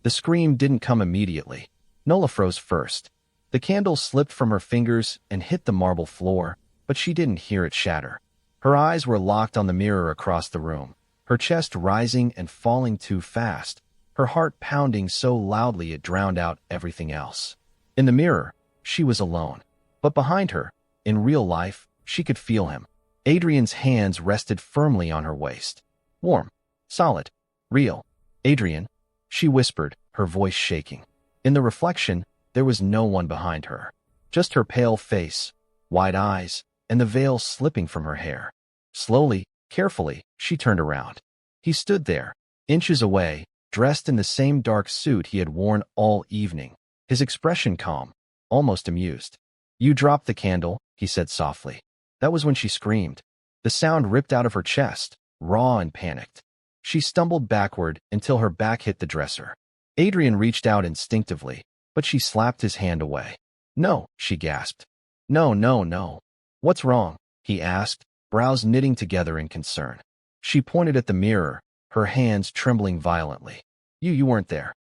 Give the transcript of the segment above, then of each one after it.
The scream didn't come immediately. Nola froze first. The candle slipped from her fingers and hit the marble floor, but she didn't hear it shatter. Her eyes were locked on the mirror across the room, her chest rising and falling too fast, her heart pounding so loudly it drowned out everything else. In the mirror, she was alone. But behind her, in real life, she could feel him. Adrian's hands rested firmly on her waist. Warm, solid, real. "Adrian," she whispered, her voice shaking. In the reflection, there was no one behind her. Just her pale face, wide eyes, and the veil slipping from her hair. Slowly, carefully, she turned around. He stood there, inches away, dressed in the same dark suit he had worn all evening, his expression calm, almost amused. "You dropped the candle," he said softly. That was when she screamed. The sound ripped out of her chest, raw and panicked. She stumbled backward until her back hit the dresser. Adrian reached out instinctively, but she slapped his hand away. "No," she gasped. "No, no, no." "What's wrong?" he asked, brows knitting together in concern. She pointed at the mirror, her hands trembling violently. You weren't there."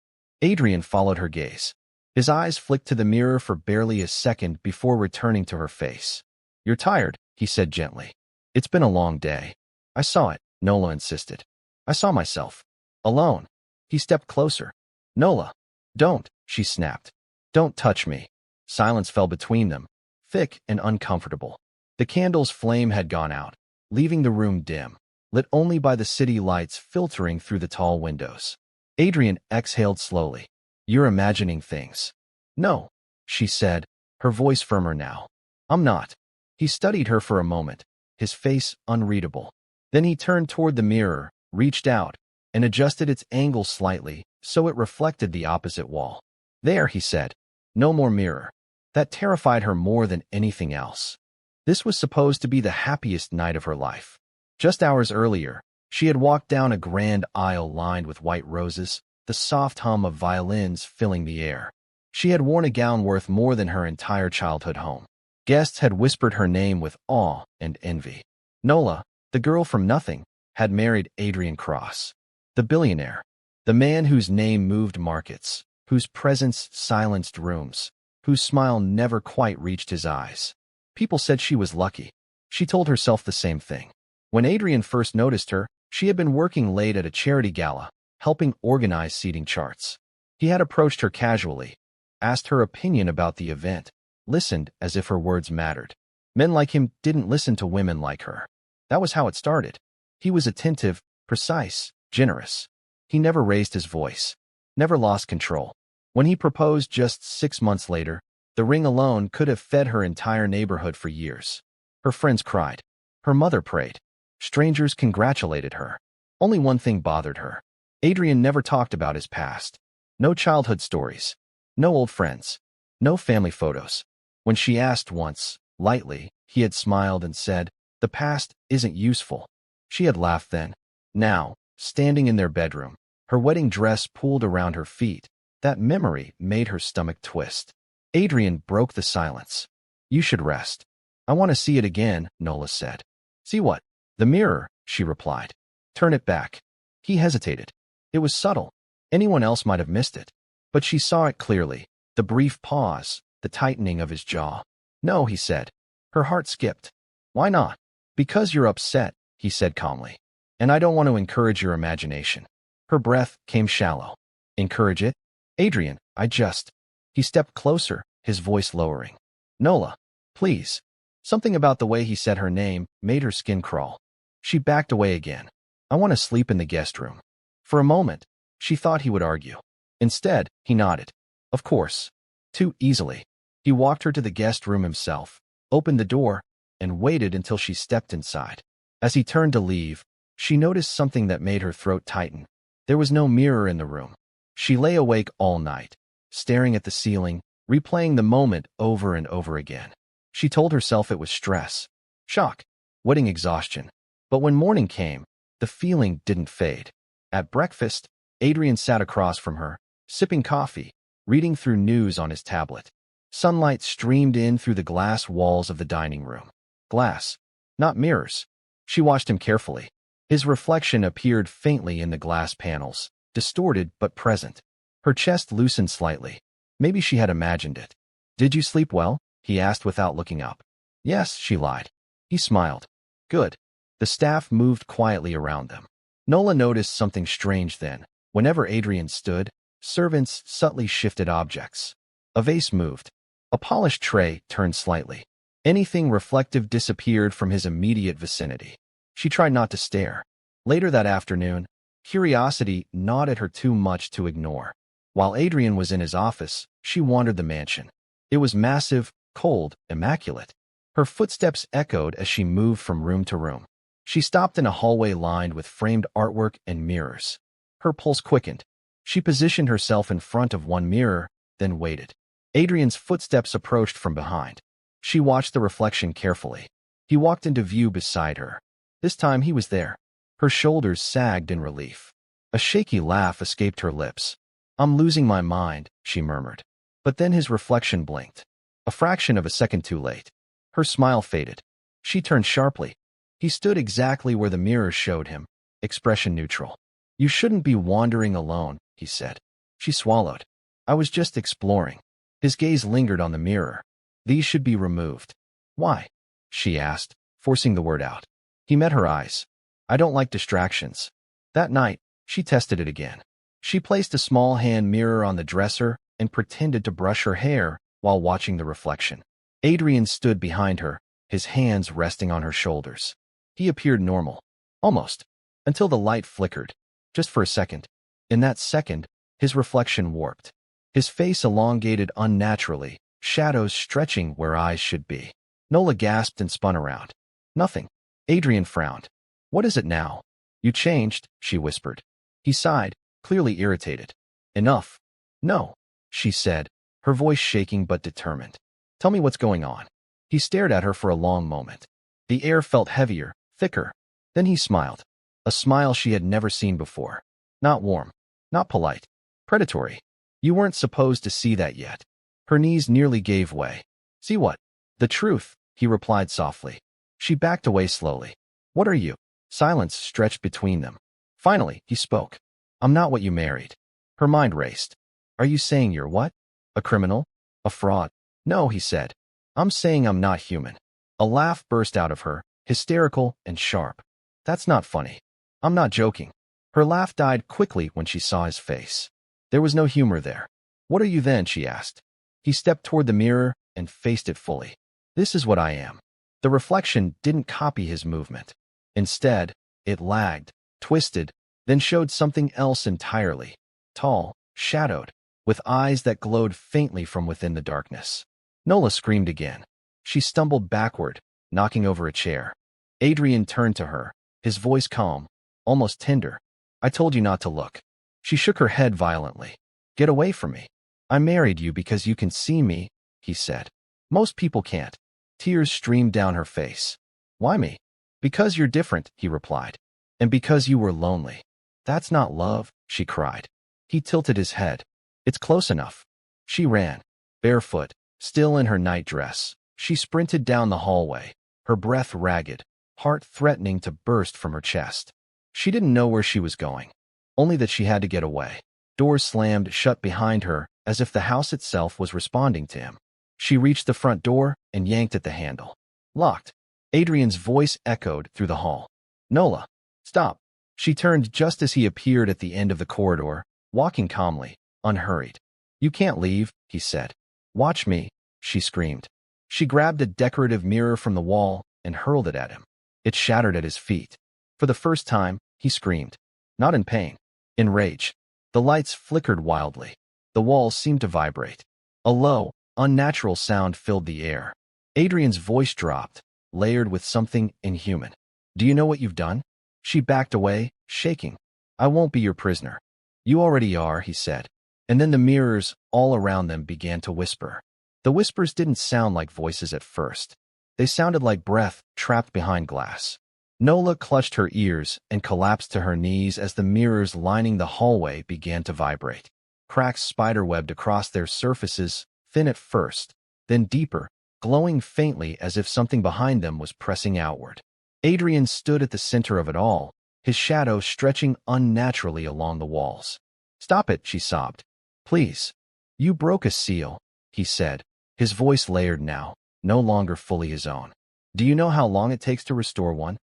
Adrian followed her gaze. His eyes flicked to the mirror for barely a second before returning to her face. "You're tired," he said gently. "It's been a long day." "I saw it," Nola insisted. "I saw myself. Alone." He stepped closer. "Nola." "Don't," she snapped. "Don't touch me." Silence fell between them, thick and uncomfortable. The candle's flame had gone out, leaving the room dim, lit only by the city lights filtering through the tall windows. Adrian exhaled slowly. "You're imagining things." "No," she said, her voice firmer now. "I'm not." He studied her for a moment, his face unreadable. Then he turned toward the mirror, reached out, and adjusted its angle slightly so it reflected the opposite wall. "There," he said. "No more mirror." That terrified her more than anything else. This was supposed to be the happiest night of her life. Just hours earlier, she had walked down a grand aisle lined with white roses, the soft hum of violins filling the air. She had worn a gown worth more than her entire childhood home. Guests had whispered her name with awe and envy. Nola, the girl from nothing, had married Adrian Cross, the billionaire, the man whose name moved markets, whose presence silenced rooms, whose smile never quite reached his eyes. People said she was lucky. She told herself the same thing. When Adrian first noticed her, she had been working late at a charity gala, helping organize seating charts. He had approached her casually, asked her opinion about the event, listened as if her words mattered. Men like him didn't listen to women like her. That was how it started. He was attentive, precise, generous. He never raised his voice, never lost control. When he proposed just 6 months later, the ring alone could have fed her entire neighborhood for years. Her friends cried. Her mother prayed. Strangers congratulated her. Only one thing bothered her. Adrian never talked about his past. No childhood stories. No old friends. No family photos. When she asked once, lightly, he had smiled and said, "The past isn't useful." She had laughed then. Now, standing in their bedroom, her wedding dress pulled around her feet, that memory made her stomach twist. Adrian broke the silence. "You should rest." "I want to see it again," Nola said. "See what?" "The mirror," she replied. "Turn it back." He hesitated. It was subtle. Anyone else might have missed it. But she saw it clearly, the brief pause, the tightening of his jaw. "No," he said. Her heart skipped. "Why not?" "Because you're upset," he said calmly. "And I don't want to encourage your imagination." Her breath came shallow. "Encourage it?" "Adrian, I just—" He stepped closer, his voice lowering. "Nola, please." Something about the way he said her name made her skin crawl. She backed away again. "I want to sleep in the guest room." For a moment, she thought he would argue. Instead, he nodded. "Of course." Too easily. He walked her to the guest room himself, opened the door, and waited until she stepped inside. As he turned to leave, she noticed something that made her throat tighten. There was no mirror in the room. She lay awake all night, staring at the ceiling, replaying the moment over and over again. She told herself it was stress, shock, wedding exhaustion. But when morning came, the feeling didn't fade. At breakfast, Adrian sat across from her, sipping coffee, reading through news on his tablet. Sunlight streamed in through the glass walls of the dining room. Glass, not mirrors. She watched him carefully. His reflection appeared faintly in the glass panels, distorted but present. Her chest loosened slightly. Maybe she had imagined it. "Did you sleep well?" he asked without looking up. "Yes," she lied. He smiled. "Good." The staff moved quietly around them. Nola noticed something strange then. Whenever Adrian stood, servants subtly shifted objects. A vase moved. A polished tray turned slightly. Anything reflective disappeared from his immediate vicinity. She tried not to stare. Later that afternoon, curiosity gnawed at her too much to ignore. While Adrian was in his office, she wandered the mansion. It was massive, cold, immaculate. Her footsteps echoed as she moved from room to room. She stopped in a hallway lined with framed artwork and mirrors. Her pulse quickened. She positioned herself in front of one mirror, then waited. Adrian's footsteps approached from behind. She watched the reflection carefully. He walked into view beside her. This time he was there. Her shoulders sagged in relief. A shaky laugh escaped her lips. "I'm losing my mind," she murmured. But then his reflection blinked. A fraction of a second too late. Her smile faded. She turned sharply. He stood exactly where the mirror showed him, expression neutral. "You shouldn't be wandering alone," he said. She swallowed. "I was just exploring." His gaze lingered on the mirror. "These should be removed." "Why?" she asked, forcing the word out. He met her eyes. "I don't like distractions." That night, she tested it again. She placed a small hand mirror on the dresser and pretended to brush her hair while watching the reflection. Adrian stood behind her, his hands resting on her shoulders. He appeared normal. Almost. Until the light flickered. Just for a second. In that second, his reflection warped. His face elongated unnaturally, shadows stretching where eyes should be. Nola gasped and spun around. "Nothing." Adrian frowned. "What is it now?" "You changed," she whispered. He sighed, clearly irritated. "Enough." "No," she said, her voice shaking but determined. "Tell me what's going on." He stared at her for a long moment. The air felt heavier, thicker. Then he smiled. A smile she had never seen before. Not warm. Not polite. Predatory. "You weren't supposed to see that yet." Her knees nearly gave way. "See what?" "The truth," he replied softly. She backed away slowly. "What are you?" Silence stretched between them. Finally, he spoke. "I'm not what you married." Her mind raced. "Are you saying you're what? A criminal? A fraud?" "No," he said. "I'm saying I'm not human." A laugh burst out of her, hysterical and sharp. "That's not funny." "I'm not joking." Her laugh died quickly when she saw his face. There was no humor there. "What are you then?" she asked. He stepped toward the mirror and faced it fully. "This is what I am." The reflection didn't copy his movement. Instead, it lagged, twisted, then showed something else entirely. Tall, shadowed, with eyes that glowed faintly from within the darkness. Nola screamed again. She stumbled backward, knocking over a chair. Adrian turned to her, his voice calm, almost tender. "I told you not to look." She shook her head violently. "Get away from me." "I married you because you can see me," he said. "Most people can't." Tears streamed down her face. "Why me?" "Because you're different," he replied. "And because you were lonely." "That's not love," she cried. He tilted his head. "It's close enough." She ran. Barefoot, still in her nightdress, she sprinted down the hallway, her breath ragged, heart threatening to burst from her chest. She didn't know where she was going, only that she had to get away. Doors slammed shut behind her as if the house itself was responding to him. She reached the front door and yanked at the handle. Locked. Adrian's voice echoed through the hall. "Nola, stop." She turned just as he appeared at the end of the corridor, walking calmly, unhurried. "You can't leave," he said. "Watch me," she screamed. She grabbed a decorative mirror from the wall and hurled it at him. It shattered at his feet. For the first time, he screamed. Not in pain. In rage. The lights flickered wildly. The walls seemed to vibrate. A low, unnatural sound filled the air. Adrian's voice dropped, layered with something inhuman. "Do you know what you've done?" She backed away, shaking. "I won't be your prisoner." "You already are," he said. And then the mirrors all around them began to whisper. The whispers didn't sound like voices at first. They sounded like breath trapped behind glass. Nola clutched her ears and collapsed to her knees as the mirrors lining the hallway began to vibrate. Cracks spiderwebbed across their surfaces, thin at first, then deeper, glowing faintly as if something behind them was pressing outward. Adrian stood at the center of it all, his shadow stretching unnaturally along the walls. "Stop it," she sobbed. Please. You broke a seal, he said, his voice layered now, no longer fully his own. Do you know how long it takes to restore one?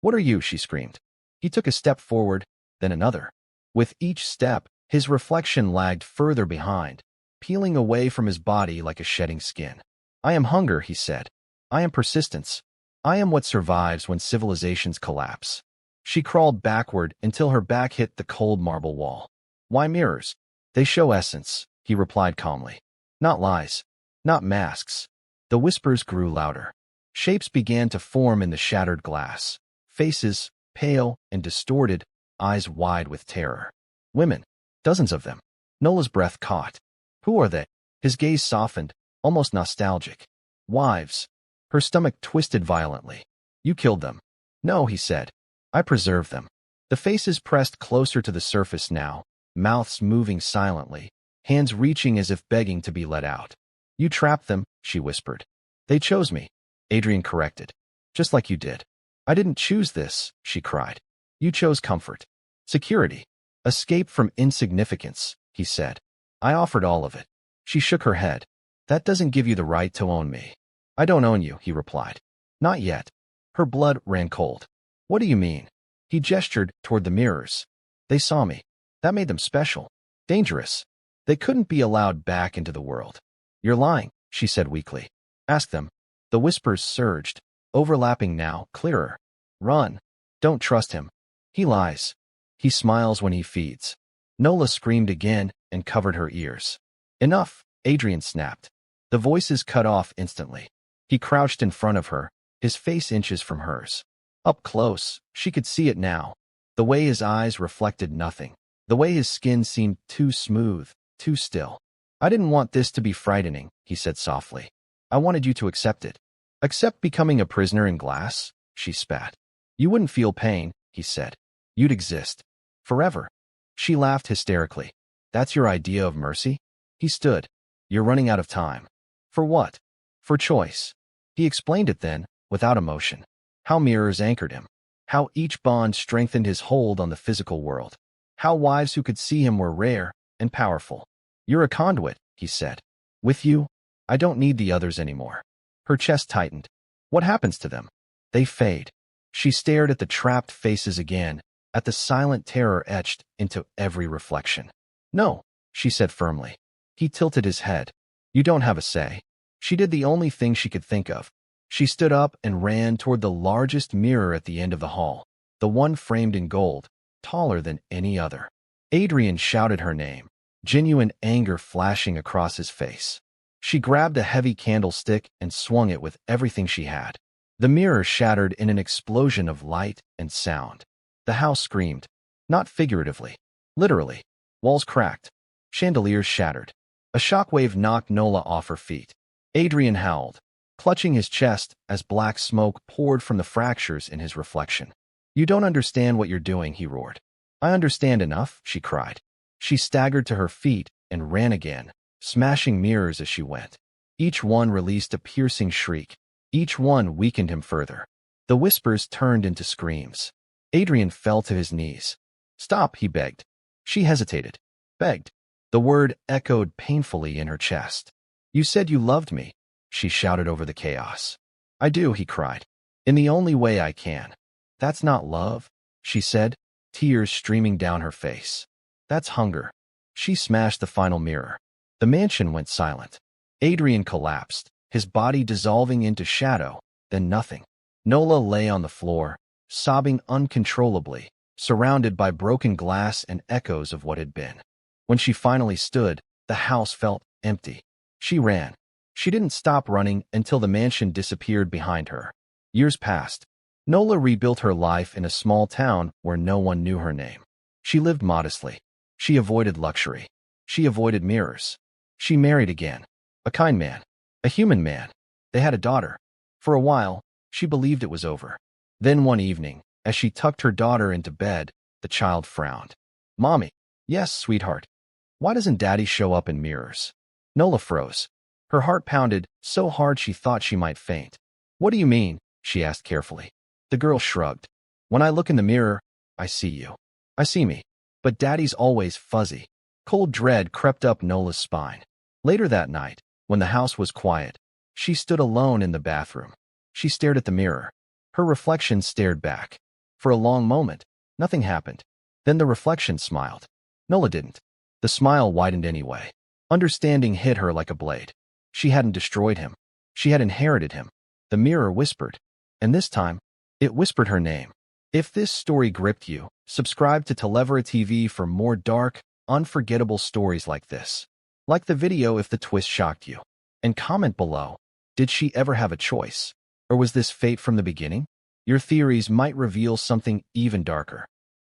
What are you? She screamed. He took a step forward, then another. With each step, his reflection lagged further behind, peeling away from his body like a shedding skin. I am hunger, he said. I am persistence. I am what survives when civilizations collapse. She crawled backward until her back hit the cold marble wall. Why mirrors? They show essence, he replied calmly. Not lies. Not masks. The whispers grew louder. Shapes began to form in the shattered glass. Faces, pale and distorted, eyes wide with terror. Women. Dozens of them. Nola's breath caught. Who are they? His gaze softened, almost nostalgic. Wives. Her stomach twisted violently. You killed them. No, he said. I preserved them. The faces pressed closer to the surface now, mouths moving silently, hands reaching as if begging to be let out. You trapped them, she whispered. They chose me, Adrian corrected. Just like you did. I didn't choose this, she cried. You chose comfort. Security. Escape from insignificance, he said. I offered all of it. She shook her head. That doesn't give you the right to own me. I don't own you, he replied. Not yet. Her blood ran cold. What do you mean? He gestured toward the mirrors. They saw me. That made them special. Dangerous. They couldn't be allowed back into the world. You're lying, she said weakly. Ask them. The whispers surged, overlapping now, clearer. Run. Don't trust him. He lies. He smiles when he feeds. Nola screamed again and covered her ears. Enough, Adrian snapped. The voices cut off instantly. He crouched in front of her, his face inches from hers. Up close, she could see it now. The way his eyes reflected nothing. The way his skin seemed too smooth, too still. I didn't want this to be frightening, he said softly. I wanted you to accept it. Accept becoming a prisoner in glass? She spat. You wouldn't feel pain, he said. You'd exist. Forever. She laughed hysterically. That's your idea of mercy? He stood. You're running out of time. For what? For choice. He explained it then, without emotion. How mirrors anchored him. How each bond strengthened his hold on the physical world. How wives who could see him were rare and powerful. You're a conduit, he said. With you, I don't need the others anymore. Her chest tightened. What happens to them? They fade. She stared at the trapped faces again, at the silent terror etched into every reflection. No, she said firmly. He tilted his head. You don't have a say. She did the only thing she could think of. She stood up and ran toward the largest mirror at the end of the hall, the one framed in gold, taller than any other. Adrian shouted her name, genuine anger flashing across his face. She grabbed a heavy candlestick and swung it with everything she had. The mirror shattered in an explosion of light and sound. The house screamed, not figuratively, literally. Walls cracked. Chandeliers shattered. A shockwave knocked Nola off her feet. Adrian howled, clutching his chest as black smoke poured from the fractures in his reflection. You don't understand what you're doing, he roared. I understand enough, she cried. She staggered to her feet and ran again, smashing mirrors as she went. Each one released a piercing shriek. Each one weakened him further. The whispers turned into screams. Adrian fell to his knees. Stop, he begged. She hesitated. Begged. The word echoed painfully in her chest. You said you loved me, she shouted over the chaos. I do, he cried. In the only way I can. That's not love, she said, tears streaming down her face. That's hunger. She smashed the final mirror. The mansion went silent. Adrian collapsed, his body dissolving into shadow, then nothing. Nola lay on the floor, sobbing uncontrollably, surrounded by broken glass and echoes of what had been. When she finally stood, the house felt empty. She ran. She didn't stop running until the mansion disappeared behind her. Years passed. Nola rebuilt her life in a small town where no one knew her name. She lived modestly. She avoided luxury. She avoided mirrors. She married again. A kind man. A human man. They had a daughter. For a while, she believed it was over. Then one evening, as she tucked her daughter into bed, the child frowned. Mommy. Yes, sweetheart. Why doesn't Daddy show up in mirrors? Nola froze. Her heart pounded so hard she thought she might faint. What do you mean? She asked carefully. The girl shrugged. When I look in the mirror, I see you. I see me. But Daddy's always fuzzy, Cold dread crept up Nola's spine. Later that night, when the house was quiet, she stood alone in the bathroom. She stared at the mirror. Her reflection stared back. For a long moment, nothing happened. Then the reflection smiled. Nola didn't. The smile widened anyway. Understanding hit her like a blade. She hadn't destroyed him. She had inherited him. The mirror whispered. And this time, it whispered her name. If this story gripped you, subscribe to Talevora TV for more dark, unforgettable stories like this. Like the video if the twist shocked you. And comment below, did she ever have a choice? Or was this fate from the beginning? Your theories might reveal something even darker.